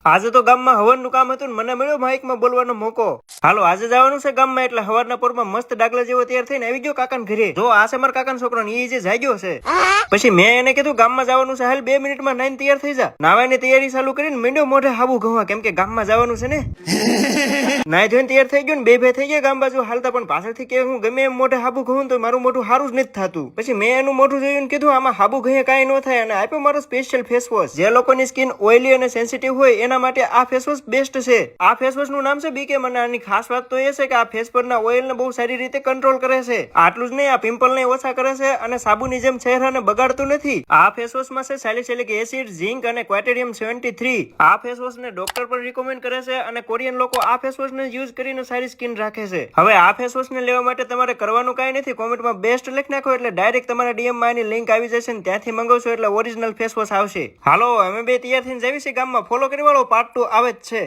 આજે તો ગામમાં હવનનું કામ હતું ને મને મળ્યો માઇકમાં બોલવાનો મોકો. હાલો આજે જવાનું છે ગામમાં એટલે હવારના પોરમાં મસ્ત ડાગલા જેવો તૈયાર થઈને આવી ગયો કાકાના ઘરે. જો આ છે મારા કાકાનો છોકરો ને એ જે જાગ્યો છે. પછી મેં એને કીધું ગામમાં જવાનું છે, હાલ 2 મિનિટમાં નાઈને તૈયાર થઈ જા. નાવાની તૈયારી ચાલુ કરીને મીંડો મોઢે હાબુ ઘવા, કેમ કે ગામમાં જવાનું છે ને. નાઈ ધોઈને તૈયાર થઈ ગયો ને બે થઈ ગયા ગામ બાજુ હાલતા, પણ પાછળથી કે હું ગમે એમ મોઢે હાબુ ઘઉં તો મારું મોઢું સારું જ નથી થતું. પછી મેં એનું મોઢું જોયું ને કીધું આમાં હાબુ ઘઈએ કાંઈ ન થાય, અને આપ્યો મારો સ્પેશિયલ ફેસ વોશ. જે લોકોની સ્કિન ઓઇલી અને સેન્સિટિવ હોય એના માટે આ ફેસ વોશ બેસ્ટ છે. આ ફેસ વોશ નું નામ છે બીકે મને. આની ખાસ વાત તો એ છે કે આ ફેસ પરના ઓઇલ ને બહુ સારી રીતે કંટ્રોલ કરે છે. આટલું જ નહીં, આ પિમ્પલ ને ઓછા કરે છે અને સાબુની જેમ ચહેરાને બગાડતું નથી. આ ફેસ વોશ માં છે સેલિસિલિક એસિડ, ઝિંક અને ક્વાટેરિયમ 73. આ ફેસ વોશ ને ડોક્ટર પણ રિકમેન્ડ કરે છે અને કોરિયન લોકો આ ફેસ વોશ ને યુઝ કરીને સારી સ્કિન રાખે છે. હવે આ ફેસ વોશ ને લેવા માટે તમારે કરવાનું કાંઈ નથી, કોમેન્ટમાં બેસ્ટ લખી નાખો એટલે ડાયરેક્ટ તમારા ડીએમ માં એની લિંક આવી જશે ને ત્યાંથી મંગાવશો એટલે ઓરિજિનલ ફેસ વોશ આવશે. હાલો અમે બે તૈયાર થઈને જઈએ છીએ ગામમાં. ફોલો કરી વાળો, પાર્ટ 2 આવે જ છે.